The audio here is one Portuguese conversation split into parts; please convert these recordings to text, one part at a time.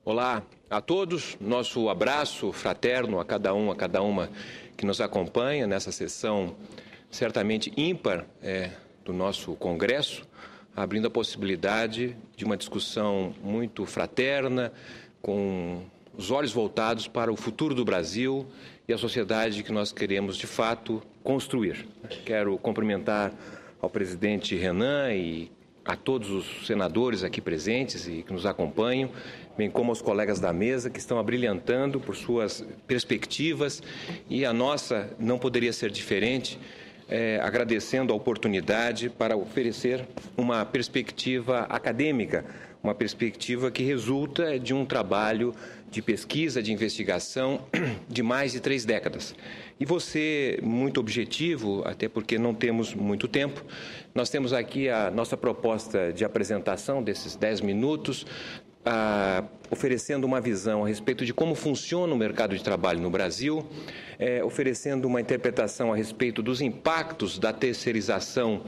Olá a todos, nosso abraço fraterno a cada uma que nos acompanha nessa sessão certamente ímpar do nosso Congresso, abrindo a possibilidade de uma discussão muito fraterna, com os olhos voltados para o futuro do Brasil e a sociedade que nós queremos, de fato, construir. Quero cumprimentar ao presidente Renan e a todos os senadores aqui presentes e que nos acompanham, bem como aos colegas da mesa que estão abrilhantando por suas perspectivas, e a nossa não poderia ser diferente, agradecendo a oportunidade para oferecer uma perspectiva acadêmica, uma perspectiva que resulta de um trabalho de pesquisa, de investigação de mais de 3 décadas. E vou ser muito objetivo, até porque não temos muito tempo. Nós temos aqui a nossa proposta de apresentação desses 10 minutos, oferecendo uma visão a respeito de como funciona o mercado de trabalho no Brasil, oferecendo uma interpretação a respeito dos impactos da terceirização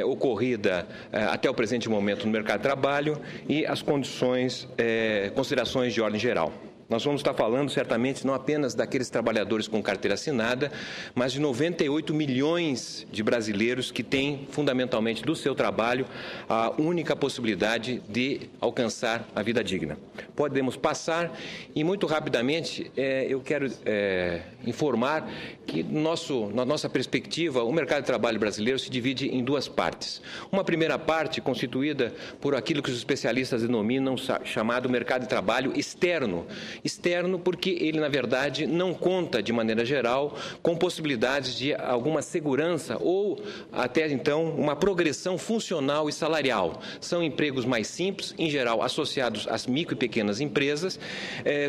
ocorrida até o presente momento no mercado de trabalho e as considerações de ordem geral. Nós vamos estar falando, certamente, não apenas daqueles trabalhadores com carteira assinada, mas de 98 milhões de brasileiros que têm, fundamentalmente, do seu trabalho, a única possibilidade de alcançar a vida digna. Podemos passar e, muito rapidamente, eu quero informar que, na nossa perspectiva, o mercado de trabalho brasileiro se divide em 2 partes. Uma primeira parte constituída por aquilo que os especialistas denominam chamado mercado de trabalho externo. Externo porque ele, na verdade, não conta, de maneira geral, com possibilidades de alguma segurança ou, até então, uma progressão funcional e salarial. São empregos mais simples, em geral, associados às micro e pequenas empresas,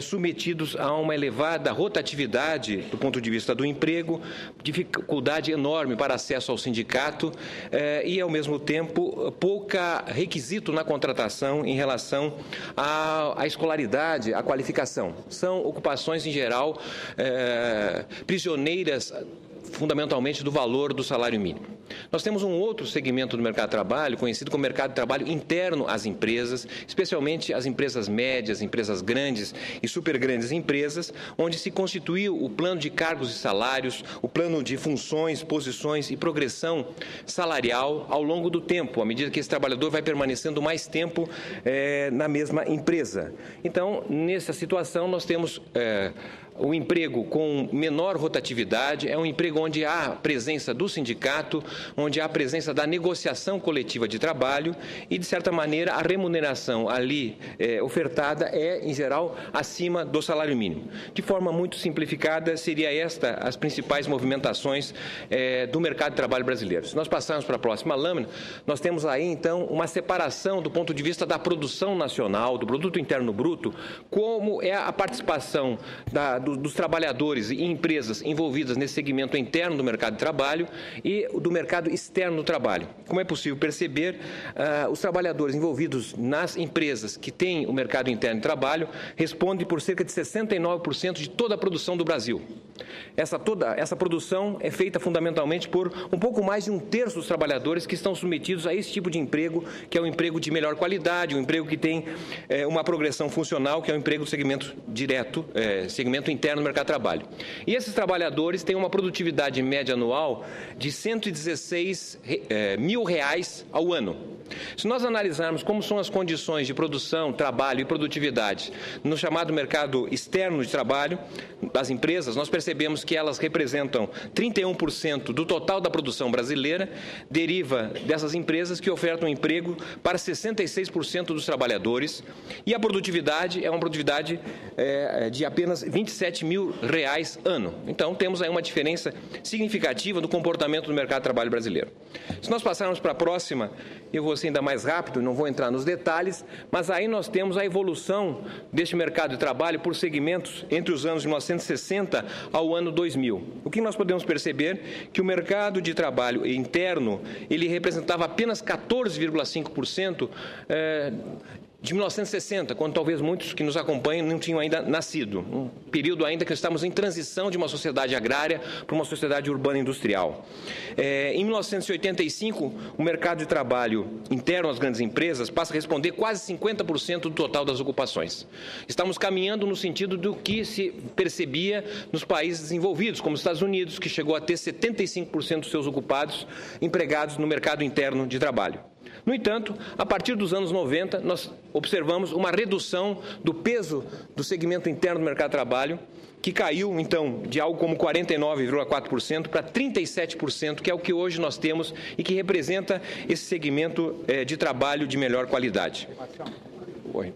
submetidos a uma elevada rotatividade do ponto de vista do emprego, dificuldade enorme para acesso ao sindicato e, ao mesmo tempo, pouca requisito na contratação em relação à escolaridade, à qualificação. São ocupações, em geral, prisioneiras fundamentalmente do valor do salário mínimo. Nós temos um outro segmento do mercado de trabalho, conhecido como mercado de trabalho interno às empresas, especialmente as empresas médias, empresas grandes e super grandes empresas, onde se constituiu o plano de cargos e salários, o plano de funções, posições e progressão salarial ao longo do tempo, à medida que esse trabalhador vai permanecendo mais tempo na mesma empresa. Então, nessa situação, nós temos o emprego com menor rotatividade, é um emprego onde há presença do sindicato, onde há presença da negociação coletiva de trabalho e, de certa maneira, a remuneração ali ofertada é, em geral, acima do salário mínimo. De forma muito simplificada, seria esta as principais movimentações do mercado de trabalho brasileiro. Se nós passarmos para a próxima lâmina, nós temos aí, então, uma separação do ponto de vista da produção nacional, do produto interno bruto, como é a participação dos trabalhadores e empresas envolvidas nesse segmento interno do mercado de trabalho e do mercado externo do trabalho. Como é possível perceber, os trabalhadores envolvidos nas empresas que têm o mercado interno de trabalho respondem por cerca de 69% de toda a produção do Brasil. Essa produção é feita fundamentalmente por um pouco mais de 1/3 dos trabalhadores que estão submetidos a esse tipo de emprego, que é um emprego de melhor qualidade, um emprego que tem uma progressão funcional, que é o emprego do segmento direto, segmento interno do mercado de trabalho. E esses trabalhadores têm uma produtividade média anual de R$116 mil ao ano. Se nós analisarmos como são as condições de produção, trabalho e produtividade no chamado mercado externo de trabalho das empresas, nós percebemos que elas representam 31% do total da produção brasileira, deriva dessas empresas que ofertam emprego para 66% dos trabalhadores, e a produtividade é uma produtividade de apenas R$27 mil ano. Então, temos aí uma diferença significativa do comportamento do mercado de trabalho brasileiro. Se nós passarmos para a próxima, eu vou ser ainda mais rápido, não vou entrar nos detalhes, mas aí nós temos a evolução deste mercado de trabalho por segmentos entre os anos de 1960 ao ano 2000. O que nós podemos perceber? Que o mercado de trabalho interno, ele representava apenas 14,5% de 1960, quando talvez muitos que nos acompanham não tinham ainda nascido. Um período ainda que estamos em transição de uma sociedade agrária para uma sociedade urbana industrial. Em 1985, o mercado de trabalho interno às grandes empresas passa a responder quase 50% do total das ocupações. Estamos caminhando no sentido do que se percebia nos países desenvolvidos, como os Estados Unidos, que chegou a ter 75% dos seus ocupados empregados no mercado interno de trabalho. No entanto, a partir dos anos 90, nós observamos uma redução do peso do segmento interno do mercado de trabalho, que caiu, então, de algo como 49,4% para 37%, que é o que hoje nós temos e que representa esse segmento de trabalho de melhor qualidade. Oi.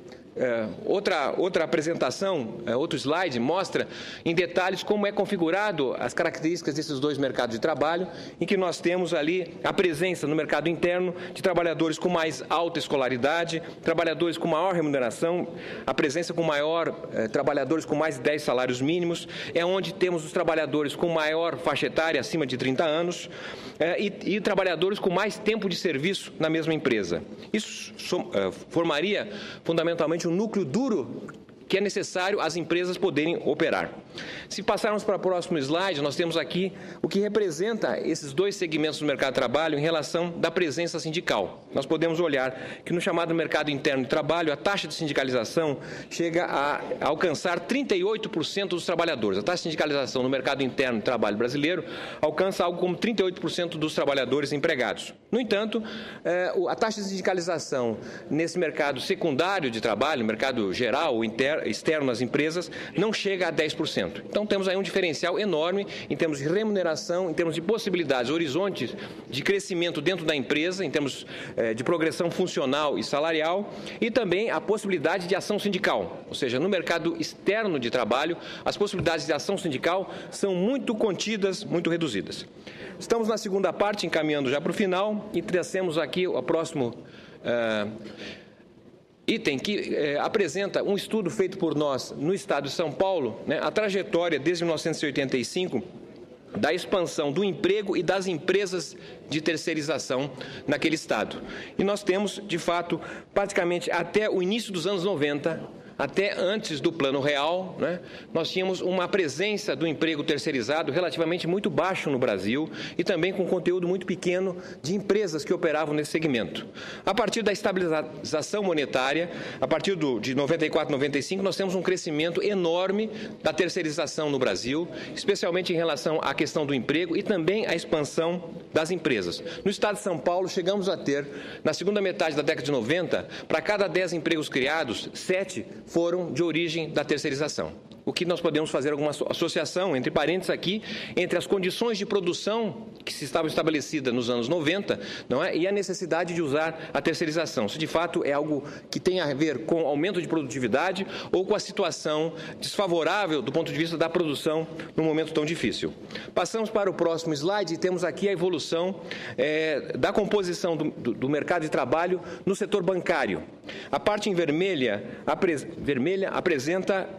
Outra apresentação, outro slide, mostra em detalhes como é configurado as características desses dois mercados de trabalho, em que nós temos ali a presença no mercado interno de trabalhadores com mais alta escolaridade, trabalhadores com maior remuneração, a presença com maior, trabalhadores com mais de 10 salários mínimos, é onde temos os trabalhadores com maior faixa etária, acima de 30 anos, e trabalhadores com mais tempo de serviço na mesma empresa. Isso formaria fundamentalmente um núcleo duro que é necessário as empresas poderem operar. Se passarmos para o próximo slide, nós temos aqui o que representa esses dois segmentos do mercado de trabalho em relação da presença sindical. Nós podemos olhar que no chamado mercado interno de trabalho, a taxa de sindicalização chega a alcançar 38% dos trabalhadores. A taxa de sindicalização no mercado interno de trabalho brasileiro alcança algo como 38% dos trabalhadores empregados. No entanto, a taxa de sindicalização nesse mercado secundário de trabalho, mercado geral ou externo nas empresas, não chega a 10%. Então, temos aí um diferencial enorme em termos de remuneração, em termos de possibilidades, horizontes de crescimento dentro da empresa, em termos de progressão funcional e salarial, e também a possibilidade de ação sindical. Ou seja, no mercado externo de trabalho, as possibilidades de ação sindical são muito contidas, muito reduzidas. Estamos na segunda parte, encaminhando já para o final, e trazemos aqui o próximo item que apresenta um estudo feito por nós no estado de São Paulo, né, a trajetória desde 1985 da expansão do emprego e das empresas de terceirização naquele estado. E nós temos, de fato, praticamente até o início dos anos 90, até antes do Plano Real, né, nós tínhamos uma presença do emprego terceirizado relativamente muito baixo no Brasil e também com conteúdo muito pequeno de empresas que operavam nesse segmento. A partir da estabilização monetária, a partir de 94, 95, nós temos um crescimento enorme da terceirização no Brasil, especialmente em relação à questão do emprego e também à expansão das empresas. No estado de São Paulo, chegamos a ter, na segunda metade da década de 90, para cada 10 empregos criados, 7 foram de origem da terceirização. O que nós podemos fazer alguma associação, entre parênteses aqui, entre as condições de produção que se estavam estabelecidas nos anos 90, não é? E a necessidade de usar a terceirização. Isso, de fato, é algo que tem a ver com aumento de produtividade ou com a situação desfavorável do ponto de vista da produção num momento tão difícil. Passamos para o próximo slide e temos aqui a evolução da composição do mercado de trabalho no setor bancário. A parte em vermelha apresenta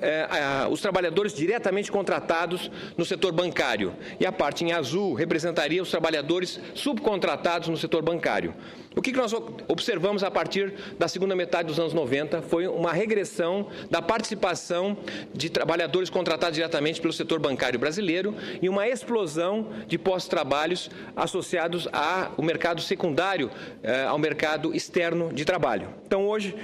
os trabalhadores diretamente contratados no setor bancário. E a parte em azul representaria os trabalhadores subcontratados no setor bancário. O que nós observamos a partir da segunda metade dos anos 90 foi uma regressão da participação de trabalhadores contratados diretamente pelo setor bancário brasileiro e uma explosão de pós-trabalhos associados ao mercado secundário, ao mercado externo de trabalho. Então, hoje,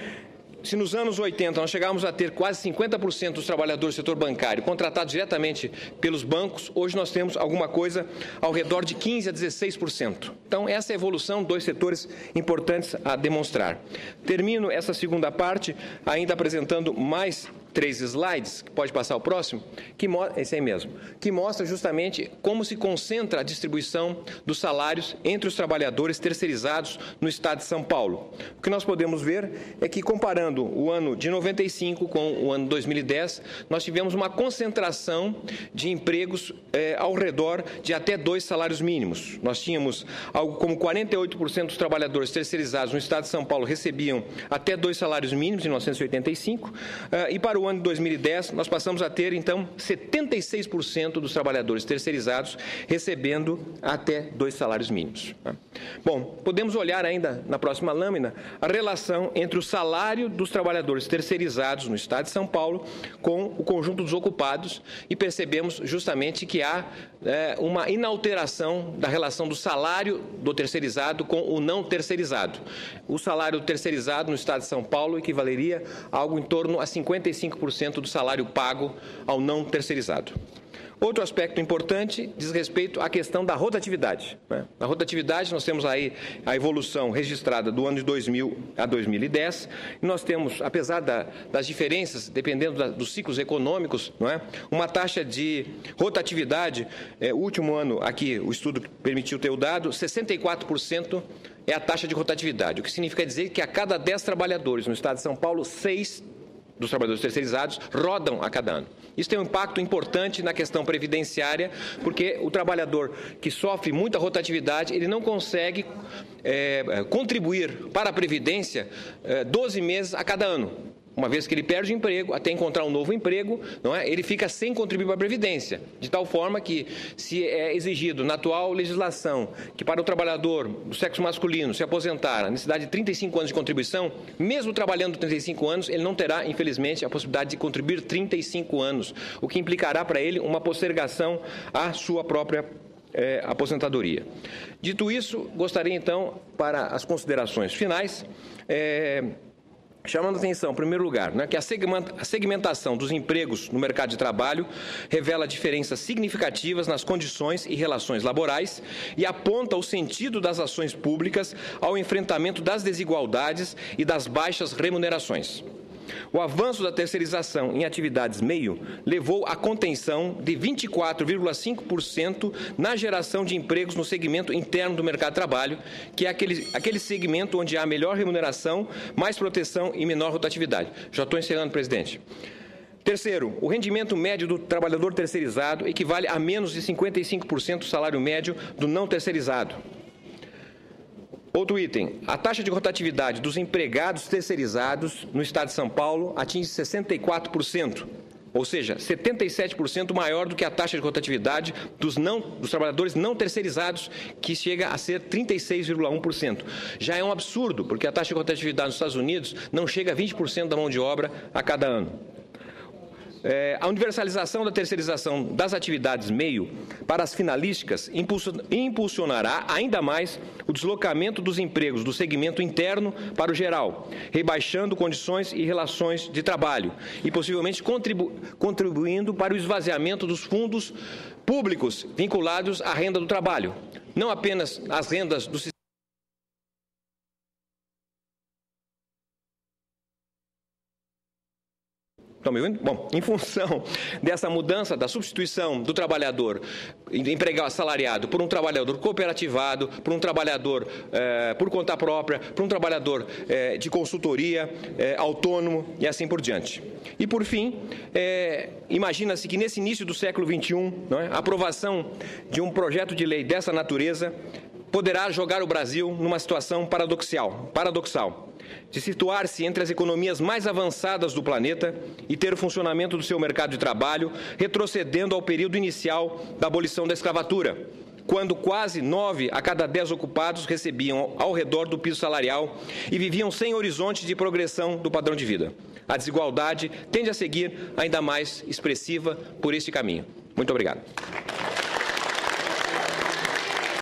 se nos anos 80 nós chegávamos a ter quase 50% dos trabalhadores do setor bancário contratados diretamente pelos bancos, hoje nós temos alguma coisa ao redor de 15% a 16%. Então, essa é a evolução, dois setores importantes a demonstrar. Termino essa segunda parte ainda apresentando mais 3 slides, que pode passar o próximo, esse aí mesmo, que mostra justamente como se concentra a distribuição dos salários entre os trabalhadores terceirizados no estado de São Paulo. O que nós podemos ver é que, comparando o ano de 95 com o ano 2010, nós tivemos uma concentração de empregos ao redor de até 2 salários mínimos. Nós tínhamos algo como 48% dos trabalhadores terceirizados no estado de São Paulo recebiam até 2 salários mínimos em 1985, e para o o ano de 2010, nós passamos a ter, então, 76% dos trabalhadores terceirizados recebendo até 2 salários mínimos. Bom, podemos olhar ainda na próxima lâmina a relação entre o salário dos trabalhadores terceirizados no Estado de São Paulo com o conjunto dos ocupados e percebemos justamente que há uma inalteração da relação do salário do terceirizado com o não terceirizado. O salário terceirizado no Estado de São Paulo equivaleria a algo em torno a 55% do salário pago ao não terceirizado. Outro aspecto importante diz respeito à questão da rotatividade. Na rotatividade, nós temos aí a evolução registrada do ano de 2000 a 2010, e nós temos, apesar das diferenças, dependendo dos ciclos econômicos, uma taxa de rotatividade, o último ano aqui, o estudo permitiu ter o dado, 64% é a taxa de rotatividade, o que significa dizer que a cada 10 trabalhadores no Estado de São Paulo, 6 dos trabalhadores terceirizados rodam a cada ano. Isso tem um impacto importante na questão previdenciária, porque o trabalhador que sofre muita rotatividade, ele não consegue contribuir para a Previdência 12 meses a cada ano. Uma vez que ele perde o emprego, até encontrar um novo emprego, ele fica sem contribuir para a Previdência. De tal forma que, se é exigido na atual legislação que para o trabalhador do sexo masculino se aposentar a necessidade de 35 anos de contribuição, mesmo trabalhando 35 anos, ele não terá, infelizmente, a possibilidade de contribuir 35 anos, o que implicará para ele uma postergação à sua própria aposentadoria. Dito isso, gostaria então, para as considerações finais, chamando a atenção, em primeiro lugar, que a segmentação dos empregos no mercado de trabalho revela diferenças significativas nas condições e relações laborais e aponta o sentido das ações públicas ao enfrentamento das desigualdades e das baixas remunerações. O avanço da terceirização em atividades meio levou à contenção de 24,5% na geração de empregos no segmento interno do mercado de trabalho, que é aquele segmento onde há melhor remuneração, mais proteção e menor rotatividade. Já estou encerrando, presidente. Terceiro, o rendimento médio do trabalhador terceirizado equivale a menos de 55% do salário médio do não terceirizado. Outro item, a taxa de rotatividade dos empregados terceirizados no Estado de São Paulo atinge 64%, ou seja, 77% maior do que a taxa de rotatividade dos trabalhadores não terceirizados, que chega a ser 36,1%. Já é um absurdo, porque a taxa de rotatividade nos Estados Unidos não chega a 20% da mão de obra a cada ano. A universalização da terceirização das atividades meio para as finalísticas impulsionará ainda mais o deslocamento dos empregos do segmento interno para o geral, rebaixando condições e relações de trabalho e possivelmente contribuindo para o esvaziamento dos fundos públicos vinculados à renda do trabalho, não apenas as rendas do sistema. Estão me ouvindo? Bom, em função dessa mudança, da substituição do trabalhador empregado assalariado por um trabalhador cooperativado, por um trabalhador por conta própria, por um trabalhador de consultoria, autônomo e assim por diante. E, por fim, imagina-se que nesse início do século XXI, a aprovação de um projeto de lei dessa natureza poderá jogar o Brasil numa situação paradoxal, de situar-se entre as economias mais avançadas do planeta e ter o funcionamento do seu mercado de trabalho retrocedendo ao período inicial da abolição da escravatura, quando quase 9 a cada 10 ocupados recebiam ao redor do piso salarial e viviam sem horizonte de progressão do padrão de vida. A desigualdade tende a seguir ainda mais expressiva por este caminho. Muito obrigado.